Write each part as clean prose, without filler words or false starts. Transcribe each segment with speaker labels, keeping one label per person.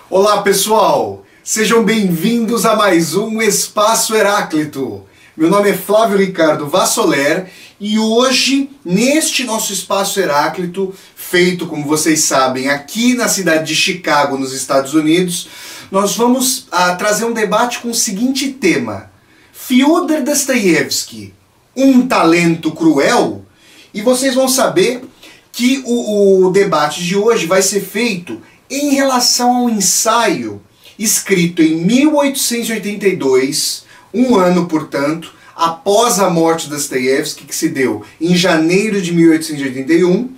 Speaker 1: Olá pessoal, sejam bem-vindos a mais um Espaço Heráclito. Meu nome é Flávio Ricardo Vassoler e hoje, neste nosso Espaço Heráclito, feito, como vocês sabem, aqui na cidade de Chicago, nos Estados Unidos, nós vamos trazer um debate com o seguinte tema: Fyodor Dostoiévski, um talento cruel? E vocês vão saber que o debate de hoje vai ser feito em relação a um ensaio escrito em 1882, um ano, portanto, após a morte de Dostoiévski, que se deu em janeiro de 1881,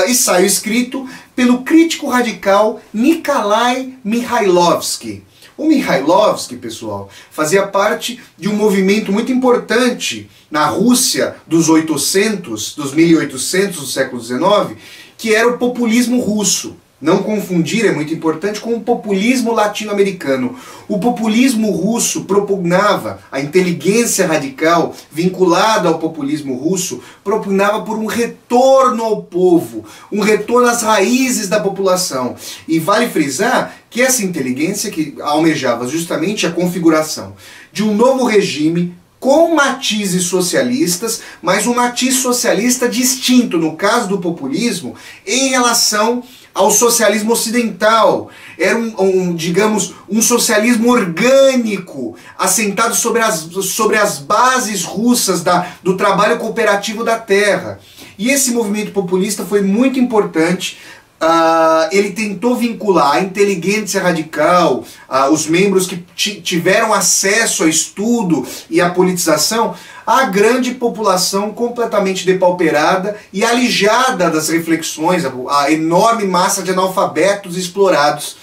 Speaker 1: ensaio escrito pelo crítico radical Nikolai Mikhailovsky. O Mikhailovsky, pessoal, fazia parte de um movimento muito importante na Rússia dos 1800 do século XIX, que era o populismo russo. Não confundir, é muito importante, com o populismo latino-americano. O populismo russo propugnava, a inteligência radical vinculada ao populismo russo, propugnava por um retorno ao povo, um retorno às raízes da população. E vale frisar que essa inteligência que almejava justamente a configuração de um novo regime com matizes socialistas, mas um matiz socialista distinto, no caso do populismo, em relação ao socialismo ocidental. Era digamos, um socialismo orgânico, assentado sobre as bases russas do trabalho cooperativo da terra. E esse movimento populista foi muito importante. Ele tentou vincular a inteligência radical, os membros que tiveram acesso ao estudo e à politização, à grande população completamente depauperada e alijada das reflexões, a enorme massa de analfabetos explorados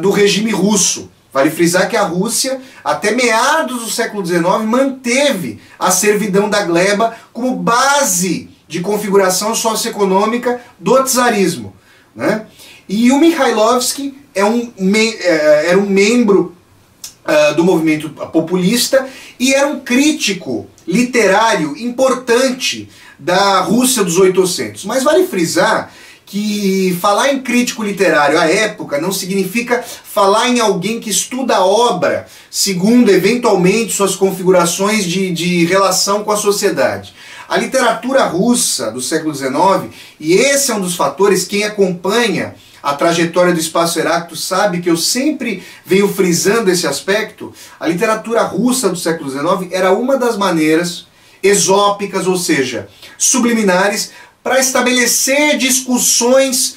Speaker 1: do regime russo. Vale frisar que a Rússia, até meados do século XIX, manteve a servidão da gleba como base de configuração socioeconômica do czarismo, né? E o Mikhailovsky era um membro do movimento populista e era um crítico literário importante da Rússia dos 1800. Mas vale frisar que falar em crítico literário à época não significa falar em alguém que estuda a obra segundo, eventualmente, suas configurações de relação com a sociedade. A literatura russa do século XIX, e esse é um dos fatores, quem acompanha a trajetória do Espaço Heráclito sabe que eu sempre venho frisando esse aspecto. A literatura russa do século XIX era uma das maneiras esópicas, ou seja, subliminares, para estabelecer discussões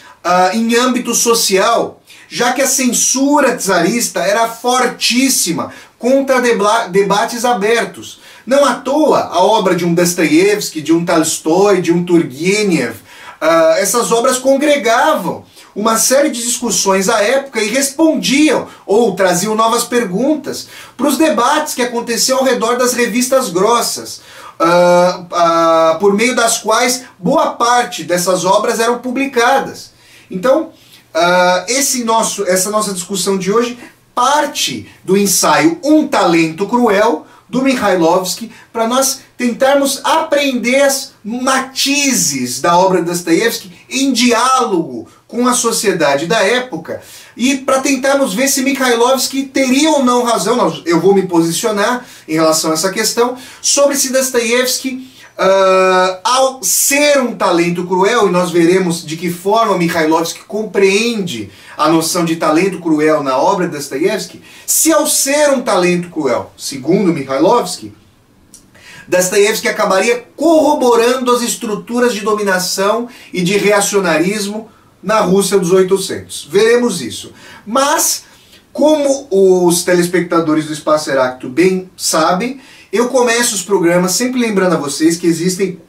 Speaker 1: em âmbito social, já que a censura czarista era fortíssima contra debates abertos. Não à toa a obra de um Dostoiévski, de um Tolstói, de um Turgueniev, essas obras congregavam uma série de discussões à época e respondiam ou traziam novas perguntas para os debates que aconteciam ao redor das revistas grossas, por meio das quais boa parte dessas obras eram publicadas. Então, essa nossa discussão de hoje parte do ensaio Um Talento Cruel, do Mikhailovsky, para nós tentarmos aprender as matizes da obra de Dostoiévski em diálogo com a sociedade da época e para tentarmos ver se Mikhailovsky teria ou não razão. Eu vou me posicionar em relação a essa questão sobre se Dostoiévski, ao ser um talento cruel, e nós veremos de que forma Mikhailovsky compreende a noção de talento cruel na obra de Dostoiévski, se ao ser um talento cruel, segundo Mikhailovsky, Dostoiévski acabaria corroborando as estruturas de dominação e de reacionarismo na Rússia dos 1800. Veremos isso. Mas, como os telespectadores do Espaço Heráclito bem sabem, eu começo os programas sempre lembrando a vocês que existem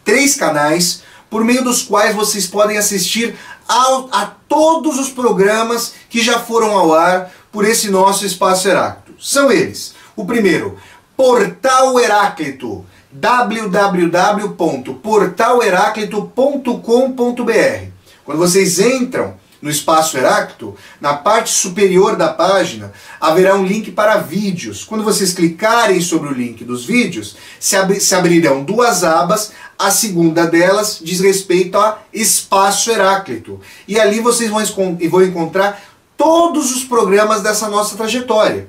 Speaker 1: 3 canais por meio dos quais vocês podem assistir a todos os programas que já foram ao ar por esse nosso Espaço Heráclito. São eles: o primeiro, Portal Heráclito, www.portalheráclito.com.br. Quando vocês entram no Espaço Heráclito, na parte superior da página, haverá um link para vídeos. Quando vocês clicarem sobre o link dos vídeos, se abrirão duas abas. A segunda delas diz respeito a Espaço Heráclito. E ali vocês vão encontrar todos os programas dessa nossa trajetória.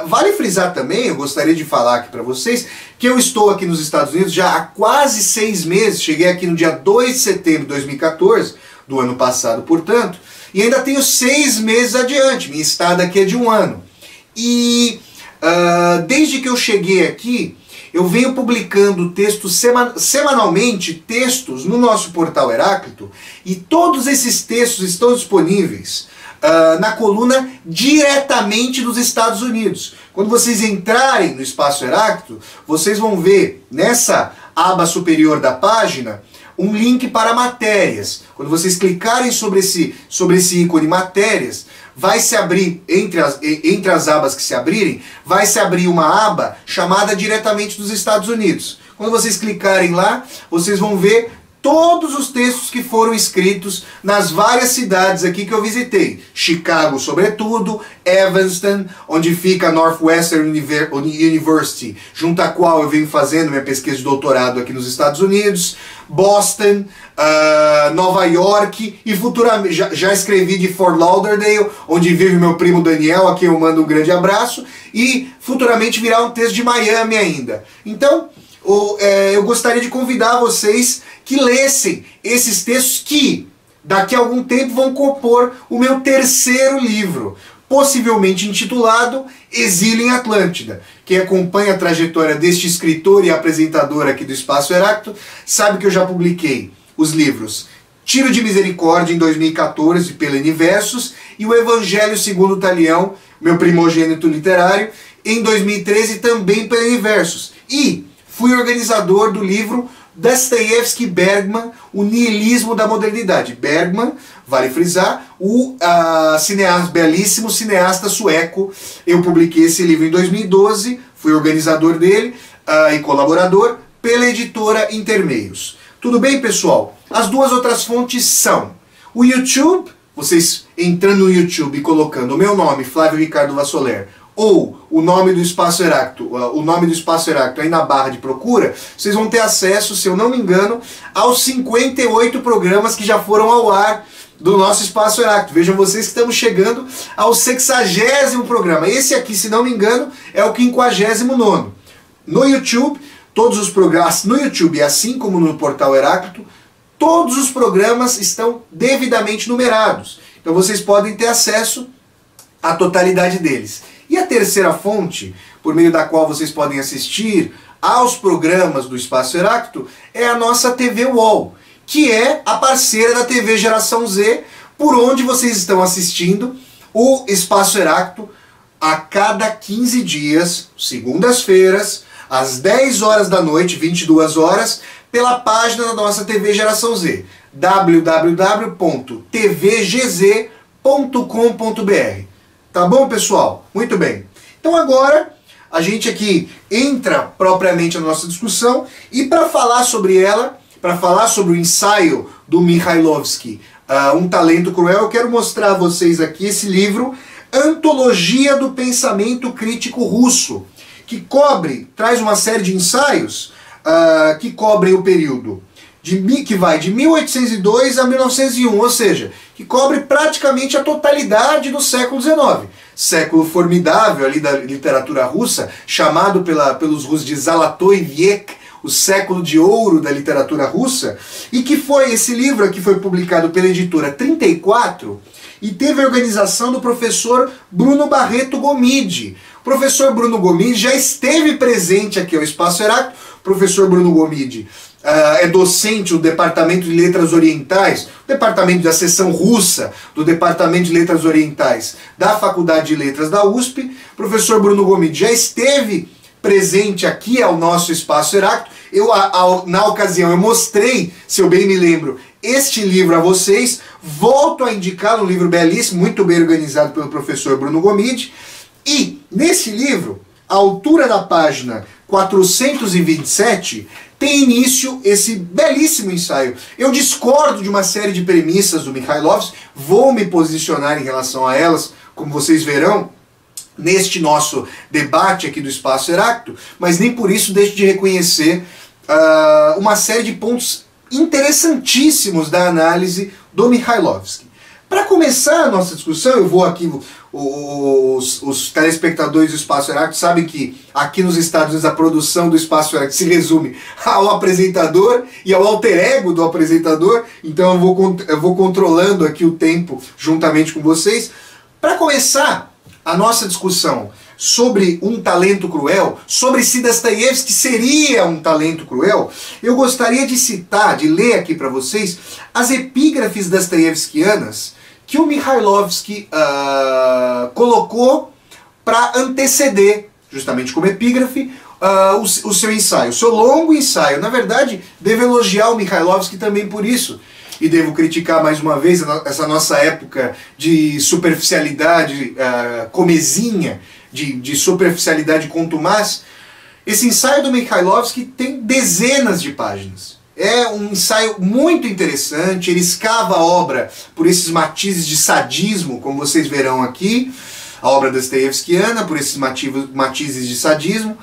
Speaker 1: Vale frisar também, eu gostaria de falar aqui para vocês, que eu estou aqui nos Estados Unidos já há quase 6 meses, cheguei aqui no dia 2 de setembro de 2014, do ano passado, portanto, e ainda tenho 6 meses adiante, minha estada aqui é de 1 ano. E desde que eu cheguei aqui, eu venho publicando textos semanalmente, textos no nosso portal Heráclito, e todos esses textos estão disponíveis na coluna diretamente dos Estados Unidos. Quando vocês entrarem no Espaço Heráclito, vocês vão ver nessa aba superior da página um link para matérias. Quando vocês clicarem sobre esse ícone matérias, vai se abrir, entre as abas que se abrirem, vai se abrir uma aba chamada diretamente dos Estados Unidos. Quando vocês clicarem lá, vocês vão ver todos os textos que foram escritos nas várias cidades aqui que eu visitei. Chicago, sobretudo, Evanston, onde fica a Northwestern University, junto à qual eu venho fazendo minha pesquisa de doutorado aqui nos Estados Unidos, Boston, Nova York, e futuramente já escrevi de Fort Lauderdale, onde vive meu primo Daniel, a quem eu mando um grande abraço, e futuramente virá um texto de Miami ainda. Então, eu gostaria de convidar vocês que lessem esses textos que, daqui a algum tempo, vão compor o meu terceiro livro, possivelmente intitulado Exílio em Atlântida. Quem acompanha a trajetória deste escritor e apresentador aqui do Espaço Heráclito sabe que eu já publiquei os livros Tiro de Misericórdia, em 2014, pela Universos, e o Evangelho segundo o Talião, meu primogênito literário, em 2013, também pela Universos. E fui organizador do livro Dostoiévski Bergman, O Niilismo da Modernidade. Bergman, vale frisar, o belíssimo cineasta sueco. Eu publiquei esse livro em 2012, fui organizador dele e colaborador pela editora Intermeios. Tudo bem, pessoal? As duas outras fontes são o YouTube, vocês entrando no YouTube e colocando o meu nome, Flávio Ricardo Vassoler, ou o nome do Espaço Heráclito, aí na barra de procura, vocês vão ter acesso, se eu não me engano, aos 58 programas que já foram ao ar do nosso Espaço Heráclito. Vejam vocês que estamos chegando ao 60º programa. Esse aqui, se não me engano, é o 59º. No YouTube, todos os programas, no YouTube, assim como no portal Heráclito, todos os programas estão devidamente numerados. Então vocês podem ter acesso à totalidade deles. E a terceira fonte, por meio da qual vocês podem assistir aos programas do Espaço Heráclito, é a nossa TV UOL, que é a parceira da TV Geração Z, por onde vocês estão assistindo o Espaço Heráclito a cada 15 dias, segundas-feiras, às 10 horas da noite, 22 horas, pela página da nossa TV Geração Z, www.tvgz.com.br. Tá bom, pessoal? Muito bem. Então agora a gente aqui entra propriamente na nossa discussão, e para falar sobre ela, para falar sobre o ensaio do Mikhailovsky, Um Talento Cruel, eu quero mostrar a vocês aqui esse livro, Antologia do Pensamento Crítico Russo, que traz uma série de ensaios que cobrem o período que vai de 1802 a 1901, ou seja, que cobre praticamente a totalidade do século XIX. Século formidável ali da literatura russa, chamado pelos russos de Zolotoy Vek, o século de ouro da literatura russa, e que foi esse livro que foi publicado pela editora 34 e teve a organização do professor Bruno Barreto Gomide. O professor Bruno Gomide já esteve presente aqui ao Espaço Heráclito. O professor Bruno Gomide é docente do Departamento de Letras Orientais, departamento da seção russa do Departamento de Letras Orientais da Faculdade de Letras da USP. O professor Bruno Gomide já esteve presente aqui ao nosso Espaço Heráclito. Na ocasião, eu mostrei, se eu bem me lembro, este livro a vocês. Volto a indicar um livro belíssimo, muito bem organizado pelo professor Bruno Gomide. E, nesse livro, à altura da página 427, tem início esse belíssimo ensaio. Eu discordo de uma série de premissas do Mikhailovsky, vou me posicionar em relação a elas, como vocês verão, neste nosso debate aqui do Espaço Heráclito, mas nem por isso deixo de reconhecer uma série de pontos interessantíssimos da análise do Mikhailovsky. Para começar a nossa discussão, eu vou aqui, os telespectadores do Espaço Heráclito sabem que aqui nos Estados Unidos a produção do Espaço Heráclito se resume ao apresentador e ao alter ego do apresentador, então eu vou controlando aqui o tempo juntamente com vocês. Para começar a nossa discussão sobre um talento cruel, sobre se Dostoiévski seria um talento cruel, eu gostaria de citar, de ler aqui para vocês, as epígrafes dostoiévskianas que o Mikhailovsky colocou para anteceder, justamente como epígrafe, o seu ensaio, o seu longo ensaio. Na verdade, devo elogiar o Mikhailovsky também por isso. E devo criticar mais uma vez essa nossa época de superficialidade comezinha, de superficialidade contumaz. Esse ensaio do Mikhailovsky tem dezenas de páginas. É um ensaio muito interessante, ele escava a obra por esses matizes de sadismo, como vocês verão aqui, a obra dostoiévskiana, por esses matizes de sadismo.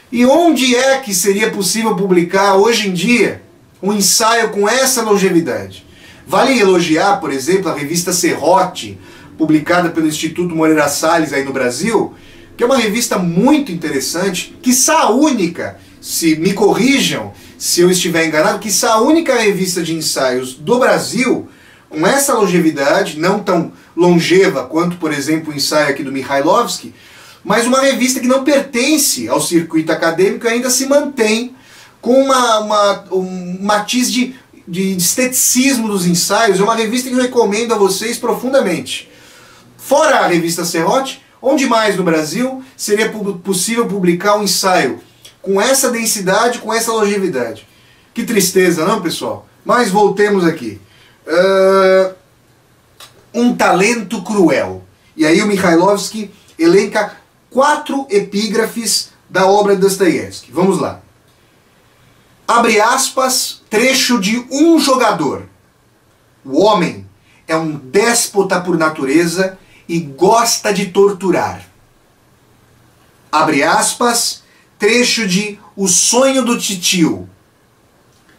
Speaker 1: E onde é que seria possível publicar hoje em dia um ensaio com essa longevidade? Vale elogiar, por exemplo, a revista Serrote, publicada pelo Instituto Moreira Salles aí no Brasil, que é uma revista muito interessante, quiçá a única, se me corrijam se eu estiver enganado, quiçá a única revista de ensaios do Brasil com essa longevidade, não tão longeva quanto, por exemplo, o ensaio aqui do Mikhailovsky, mas uma revista que não pertence ao circuito acadêmico e ainda se mantém com um matiz de esteticismo dos ensaios. É uma revista que eu recomendo a vocês profundamente. Fora a revista Serrote, onde mais no Brasil seria possível publicar um ensaio com essa densidade, com essa longevidade? Que tristeza, não, pessoal? Mas voltemos aqui. Um talento cruel. E aí o Mikhailovsky elenca 4 epígrafes da obra de Dostoiévski. Vamos lá. Abre aspas, trecho de um jogador. O homem é um déspota por natureza e gosta de torturar. Abre aspas, trecho de O Sonho do Titio.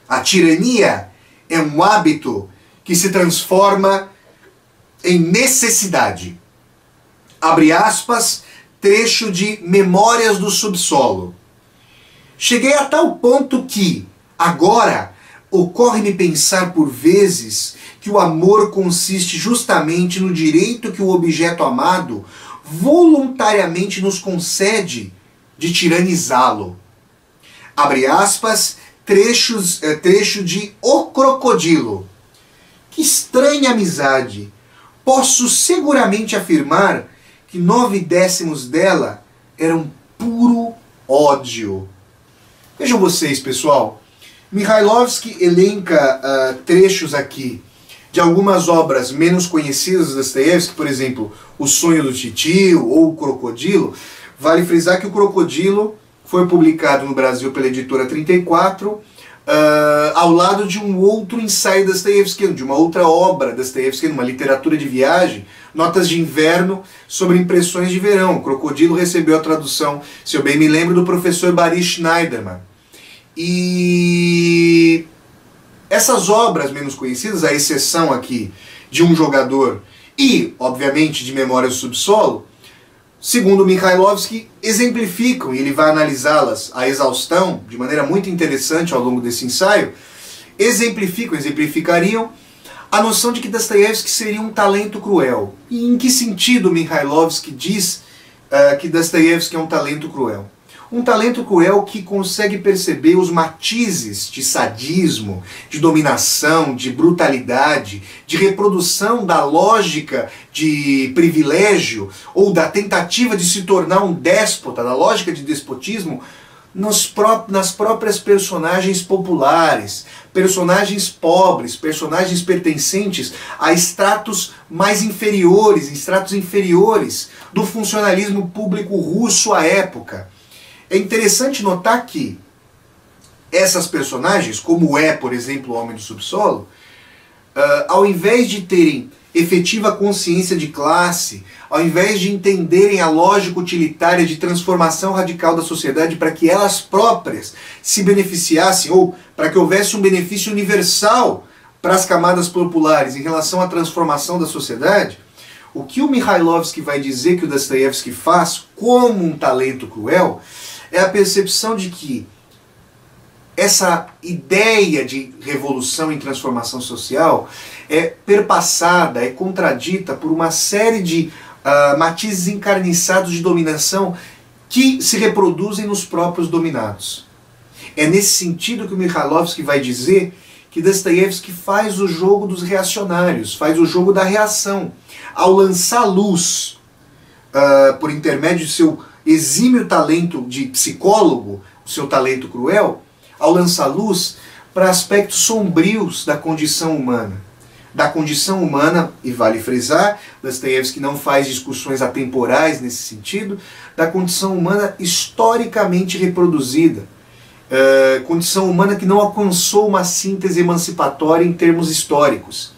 Speaker 1: A tirania é um hábito que se transforma em necessidade. Abre aspas, trecho de Memórias do Subsolo. Cheguei a tal ponto que, agora, ocorre-me pensar por vezes que o amor consiste justamente no direito que o objeto amado voluntariamente nos concede de tiranizá-lo. Abre aspas, trecho de O Crocodilo. Que estranha amizade! Posso seguramente afirmar que 9/10 dela eram puro ódio. Vejam vocês, pessoal. Mikhailovsky elenca trechos aqui de algumas obras menos conhecidas de Dostoiévski, por exemplo, O Sonho do Titio ou O Crocodilo. Vale frisar que O Crocodilo foi publicado no Brasil pela editora 34, ao lado de um outro ensaio dostoiévskiano, de uma outra obra dostoiévskiana, uma literatura de viagem, Notas de Inverno sobre Impressões de Verão. O Crocodilo recebeu a tradução, se eu bem me lembro, do professor Boris Schneiderman. E essas obras menos conhecidas, a exceção aqui de Um Jogador e, obviamente, de Memórias do Subsolo, segundo Mikhailovsky, exemplificam, e ele vai analisá-las à exaustão, de maneira muito interessante ao longo desse ensaio, exemplificariam a noção de que Dostoiévski seria um talento cruel. E em que sentido Mikhailovsky diz que Dostoiévski é um talento cruel? Um talento cruel que consegue perceber os matizes de sadismo, de dominação, de brutalidade, de reprodução da lógica de privilégio ou da tentativa de se tornar um déspota, da lógica de despotismo, nas próprias personagens populares, personagens pobres, personagens pertencentes a estratos mais inferiores, estratos inferiores do funcionalismo público russo à época. É interessante notar que essas personagens, como é, por exemplo, o Homem do Subsolo, ao invés de terem efetiva consciência de classe, ao invés de entenderem a lógica utilitária de transformação radical da sociedade para que elas próprias se beneficiassem, ou para que houvesse um benefício universal para as camadas populares em relação à transformação da sociedade, o que o Mikhailovsky vai dizer que o Dostoiévski faz como um talento cruel é a percepção de que essa ideia de revolução e transformação social é perpassada, é contradita por uma série de matizes encarniçados de dominação que se reproduzem nos próprios dominados. É nesse sentido que o Mikhailovsky vai dizer que Dostoiévski faz o jogo dos reacionários, faz o jogo da reação, ao lançar luz, por intermédio de seu exímio talento de psicólogo, o seu talento cruel, ao lançar luz para aspectos sombrios da condição humana. Da condição humana, e vale frisar, Dostoiévski não faz discussões atemporais nesse sentido, da condição humana historicamente reproduzida. Condição humana que não alcançou uma síntese emancipatória em termos históricos.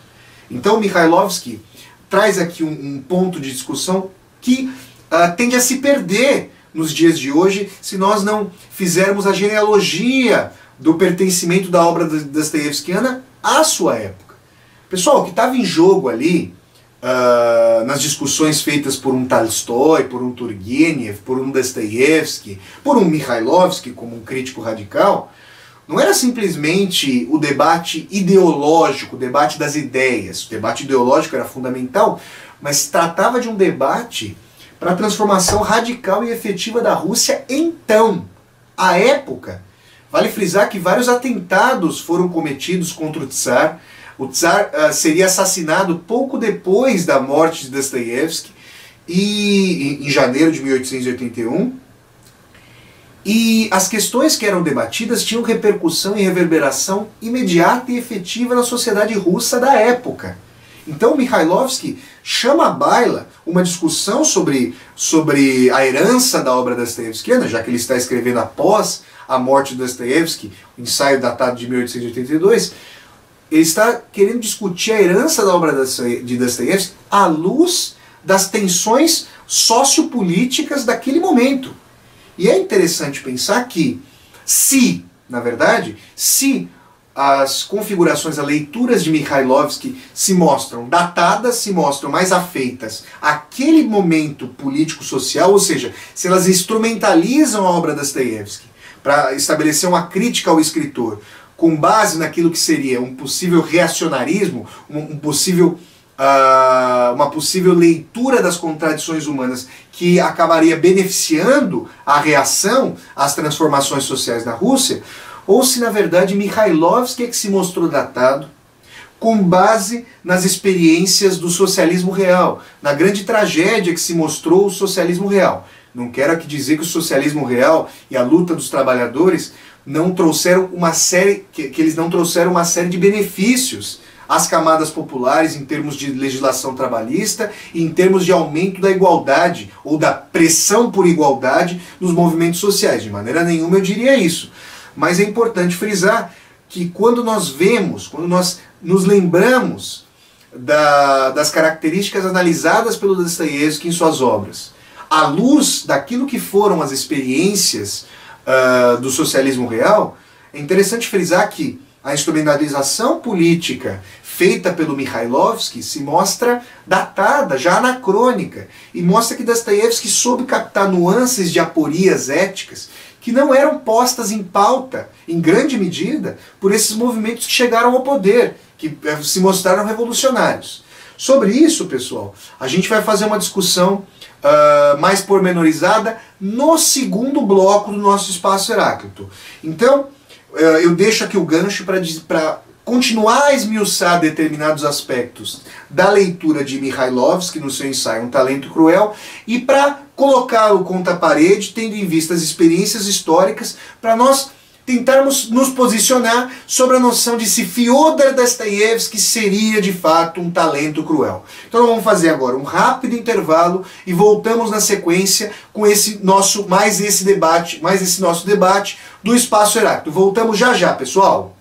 Speaker 1: Então Mikhailovsky traz aqui um ponto de discussão que tende a se perder nos dias de hoje se nós não fizermos a genealogia do pertencimento da obra dostoiévskiana à sua época. Pessoal, o que estava em jogo ali, nas discussões feitas por um Tolstói, por um Turgenev, por um Dostoiévski, por um Mikhailovsky como um crítico radical, não era simplesmente o debate ideológico, o debate das ideias. O debate ideológico era fundamental, mas tratava de um debate para a transformação radical e efetiva da Rússia então, à época. Vale frisar que vários atentados foram cometidos contra o Tsar. O Tsar seria assassinado pouco depois da morte de Dostoiévski, em janeiro de 1881. E as questões que eram debatidas tinham repercussão e reverberação imediata e efetiva na sociedade russa da época. Então Mikhailovsky chama à baila uma discussão sobre a herança da obra dostoiévskiana, já que ele está escrevendo após a morte de Dostoiévski, o ensaio datado de 1882, ele está querendo discutir a herança da obra de Dostoiévski à luz das tensões sociopolíticas daquele momento. E é interessante pensar que se as configurações, as leituras de Mikhailovsky se mostram datadas, se mostram mais afeitas àquele momento político-social, ou seja, se elas instrumentalizam a obra de Dostoiévski para estabelecer uma crítica ao escritor, com base naquilo que seria um possível reacionarismo, uma possível leitura das contradições humanas que acabaria beneficiando a reação às transformações sociais na Rússia, ou se na verdade Mikhailovsky é que se mostrou datado com base nas experiências do socialismo real, na grande tragédia que se mostrou o socialismo real. Não quero aqui dizer que o socialismo real e a luta dos trabalhadores não trouxeram eles não trouxeram uma série de benefícios às camadas populares em termos de legislação trabalhista e em termos de aumento da igualdade ou da pressão por igualdade nos movimentos sociais. De maneira nenhuma eu diria isso. Mas é importante frisar que quando nós nos lembramos das características analisadas pelo Dostoiévski em suas obras, à luz daquilo que foram as experiências do socialismo real, é interessante frisar que a instrumentalização política feita pelo Mikhailovsky se mostra datada, já anacrônica, e mostra que Dostoiévski soube captar nuances de aporias éticas que não eram postas em pauta, em grande medida, por esses movimentos que chegaram ao poder, que se mostraram revolucionários. Sobre isso, pessoal, a gente vai fazer uma discussão mais pormenorizada no segundo bloco do nosso Espaço Heráclito. Então, eu deixo aqui o gancho para continuar a esmiuçar determinados aspectos da leitura de Mikhailovsky no seu ensaio Um Talento Cruel e para colocá-lo contra a parede, tendo em vista as experiências históricas, para nós tentarmos nos posicionar sobre a noção de se Fyodor Dostoiévski seria de fato um talento cruel. Então nós vamos fazer agora um rápido intervalo e voltamos na sequência com esse nosso mais esse nosso debate do Espaço Heráclito. Voltamos já já, pessoal.